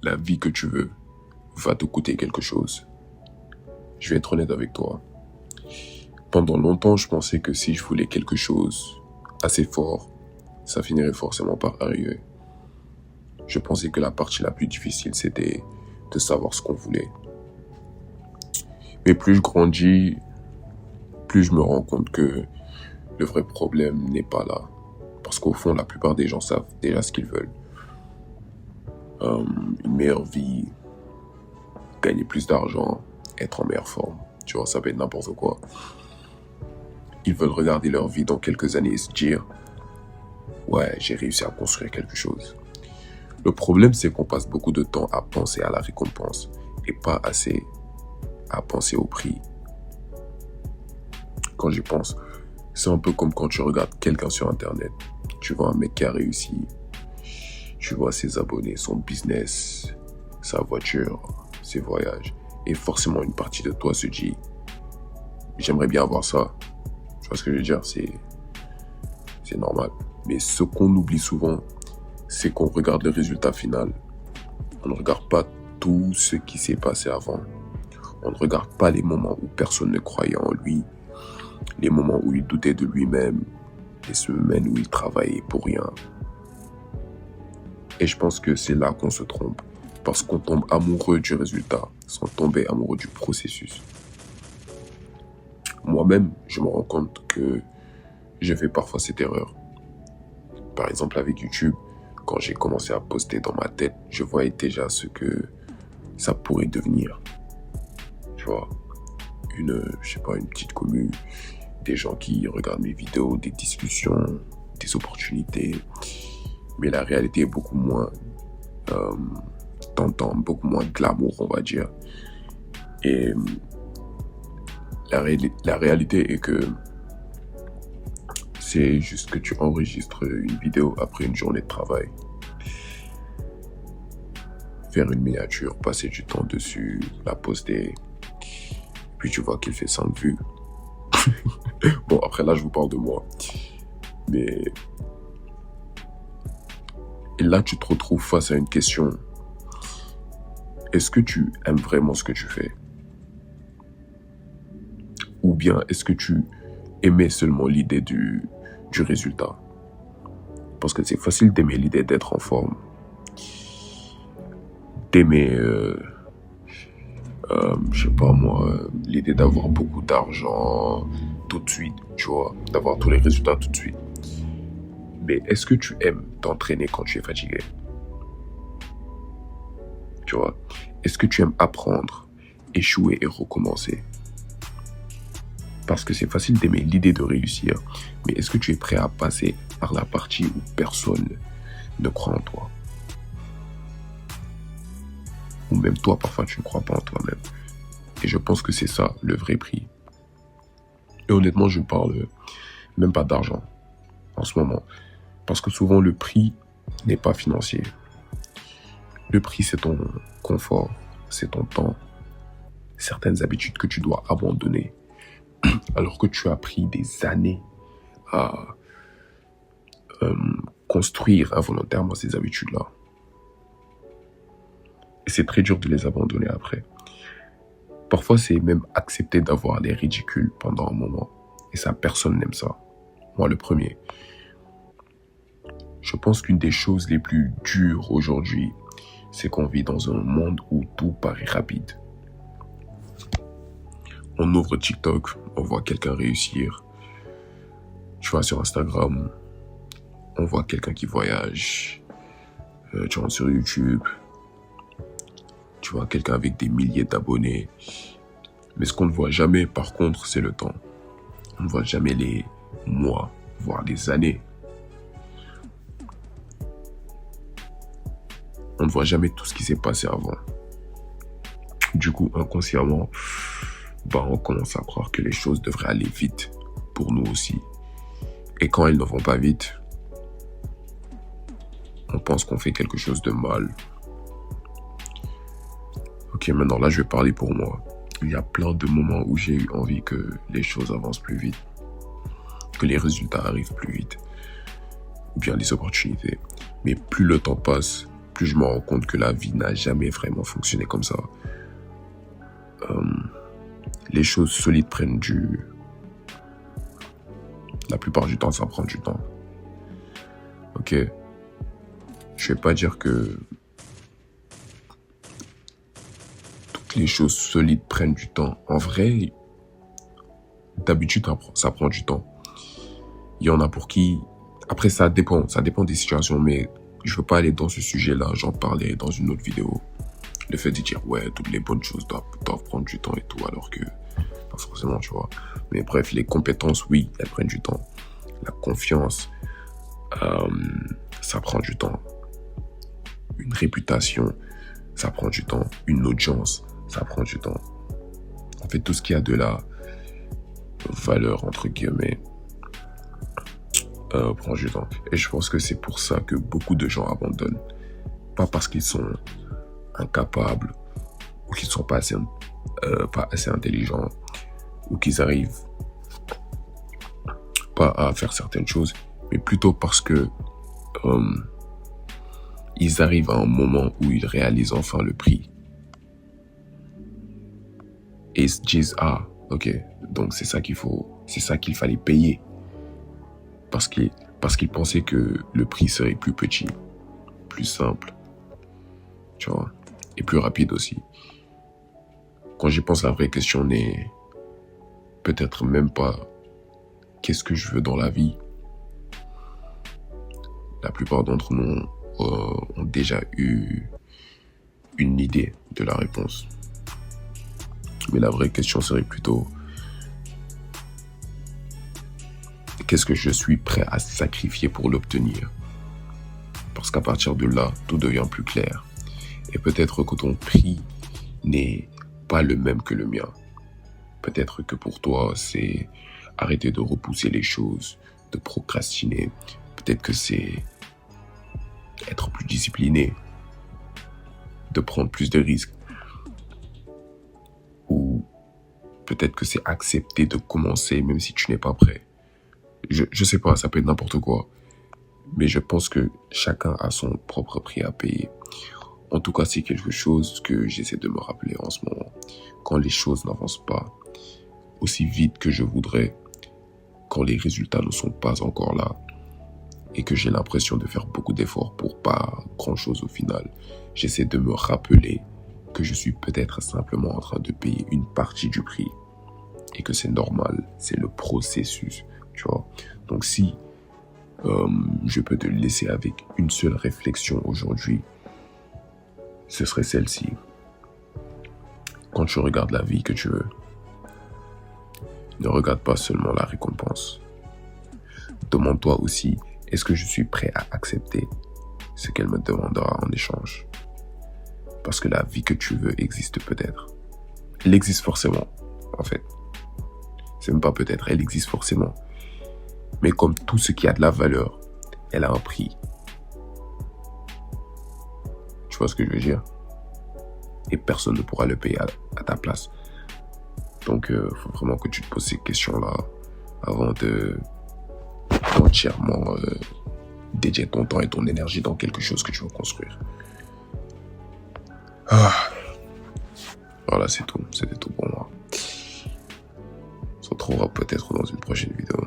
la vie que tu veux va te coûter quelque chose. Je vais être honnête avec toi. Pendant longtemps, je pensais que si je voulais quelque chose assez fort, ça finirait forcément par arriver. Je pensais que la partie la plus difficile, c'était de savoir ce qu'on voulait. Mais plus je grandis, plus je me rends compte que le vrai problème n'est pas là. Parce qu'au fond, la plupart des gens savent déjà ce qu'ils veulent. Une meilleure vie, gagner plus d'argent, être en meilleure forme. Tu vois, ça peut être n'importe quoi. Ils veulent regarder leur vie dans quelques années et se dire « Ouais, j'ai réussi à construire quelque chose ». Le problème, c'est qu'on passe beaucoup de temps à penser à la récompense et pas assez à penser au prix. Quand j'y pense, c'est un peu comme quand tu regardes quelqu'un sur Internet. Tu vois un mec qui a réussi, tu vois ses abonnés, son business, sa voiture, ses voyages. Et forcément, une partie de toi se dit « J'aimerais bien avoir ça ». Tu vois ce que je veux dire? C'est normal. Mais ce qu'on oublie souvent, c'est qu'on regarde le résultat final. On ne regarde pas tout ce qui s'est passé avant. On ne regarde pas les moments où personne ne croyait en lui, les moments où il doutait de lui-même, les semaines où il travaillait pour rien. Et je pense que c'est là qu'on se trompe, parce qu'on tombe amoureux du résultat, sans tomber amoureux du processus. Moi-même, je me rends compte que je fais parfois cette erreur. Par exemple, avec YouTube, quand j'ai commencé à poster dans ma tête, je voyais déjà ce que ça pourrait devenir. Tu vois, une petite commune, des gens qui regardent mes vidéos, des discussions, des opportunités. Mais la réalité est beaucoup moins tentante, beaucoup moins glamour, on va dire. Et la réalité est que c'est juste que tu enregistres une vidéo après une journée de travail. Faire une miniature, passer du temps dessus, la poster, puis tu vois qu'il fait 5 vues. Bon, après là, je vous parle de moi. Mais et là, tu te retrouves face à une question. Est-ce que tu aimes vraiment ce que tu fais? Ou bien est-ce que tu aimais seulement l'idée du résultat? Parce que c'est facile d'aimer l'idée d'être en forme. D'aimer, l'idée d'avoir beaucoup d'argent tout de suite, tu vois, d'avoir tous les résultats tout de suite. Mais est-ce que tu aimes t'entraîner quand tu es fatigué? Tu vois, est-ce que tu aimes apprendre, échouer et recommencer? Parce que c'est facile d'aimer l'idée de réussir, mais est-ce que tu es prêt à passer par la partie où personne ne croit en toi? Ou même toi, parfois, tu ne crois pas en toi-même. Et je pense que c'est ça, le vrai prix. Et honnêtement, je ne parle même pas d'argent en ce moment. Parce que souvent, le prix n'est pas financier. Le prix, c'est ton confort, c'est ton temps, certaines habitudes que tu dois abandonner. Alors que tu as pris des années à construire involontairement ces habitudes-là. Et c'est très dur de les abandonner après. Parfois, c'est même accepter d'avoir les ridicules pendant un moment. Et ça, personne n'aime ça. Moi, le premier. Je pense qu'une des choses les plus dures aujourd'hui, c'est qu'on vit dans un monde où tout paraît rapide. On ouvre TikTok, on voit quelqu'un réussir. Tu vois, sur Instagram, on voit quelqu'un qui voyage. Tu rentres sur YouTube, tu vois quelqu'un avec des milliers d'abonnés. Mais ce qu'on ne voit jamais, par contre, c'est le temps. On ne voit jamais les mois, voire les années. On ne voit jamais tout ce qui s'est passé avant. Du coup, inconsciemment, on commence à croire que les choses devraient aller vite pour nous aussi. Et quand elles ne vont pas vite, on pense qu'on fait quelque chose de mal. Ok, maintenant là, je vais parler pour moi. Il y a plein de moments où j'ai eu envie que les choses avancent plus vite, que les résultats arrivent plus vite, ou bien les opportunités. Mais plus le temps passe, plus je me rends compte que la vie n'a jamais vraiment fonctionné comme ça. Les choses solides prennent la plupart du temps, ça prend du temps. Ok? Je vais pas dire que toutes les choses solides prennent du temps. En vrai, d'habitude, ça prend du temps. Il y en a pour qui... Après, ça dépend des situations, mais je veux pas aller dans ce sujet-là. J'en parlais dans une autre vidéo. Le fait de dire, ouais, toutes les bonnes choses doivent prendre du temps et tout, alors que pas forcément, tu vois. Mais bref, les compétences, oui, elles prennent du temps. La confiance, ça prend du temps. Une réputation, ça prend du temps. Une audience, ça prend du temps. En fait, tout ce qui a de la valeur, entre guillemets, prend du temps. Et je pense que c'est pour ça que beaucoup de gens abandonnent. Pas parce qu'ils sont incapables ou qu'ils sont pas assez intelligents ou qu'ils arrivent pas à faire certaines choses, mais plutôt parce que ils arrivent à un moment où ils réalisent enfin le prix et ils se disent ok, donc c'est ça qu'il fallait payer parce qu'ils pensaient que le prix serait plus petit, plus simple, tu vois, et plus rapide aussi. Quand j'y pense, la vraie question n'est peut-être même pas qu'est-ce que je veux dans la vie. La plupart d'entre nous ont déjà eu une idée de la réponse. Mais la vraie question serait plutôt qu'est-ce que je suis prêt à sacrifier pour l'obtenir? Parce qu'à partir de là, tout devient plus clair. Et peut-être que ton prix n'est pas le même que le mien. Peut-être que pour toi, c'est arrêter de repousser les choses, de procrastiner. Peut-être que c'est être plus discipliné, de prendre plus de risques. Ou peut-être que c'est accepter de commencer même si tu n'es pas prêt. Je sais pas, ça peut être n'importe quoi. Mais je pense que chacun a son propre prix à payer. En tout cas, c'est quelque chose que j'essaie de me rappeler en ce moment. Quand les choses n'avancent pas aussi vite que je voudrais, quand les résultats ne sont pas encore là, et que j'ai l'impression de faire beaucoup d'efforts pour pas grand-chose au final, j'essaie de me rappeler que je suis peut-être simplement en train de payer une partie du prix et que c'est normal, c'est le processus, tu vois. Donc si je peux te laisser avec une seule réflexion aujourd'hui, ce serait celle-ci. Quand tu regardes la vie que tu veux, ne regarde pas seulement la récompense. Demande-toi aussi, est-ce que je suis prêt à accepter ce qu'elle me demandera en échange? Parce que la vie que tu veux existe peut-être. Elle existe forcément, en fait. C'est même pas peut-être, elle existe forcément. Mais comme tout ce qui a de la valeur, elle a un prix. Tu vois ce que je veux dire? Et personne ne pourra le payer à ta place. Donc, faut vraiment que tu te poses ces questions-là avant de entièrement dédier ton temps et ton énergie dans quelque chose que tu veux construire. Voilà, c'est tout. C'était tout pour moi. On se retrouvera peut-être dans une prochaine vidéo.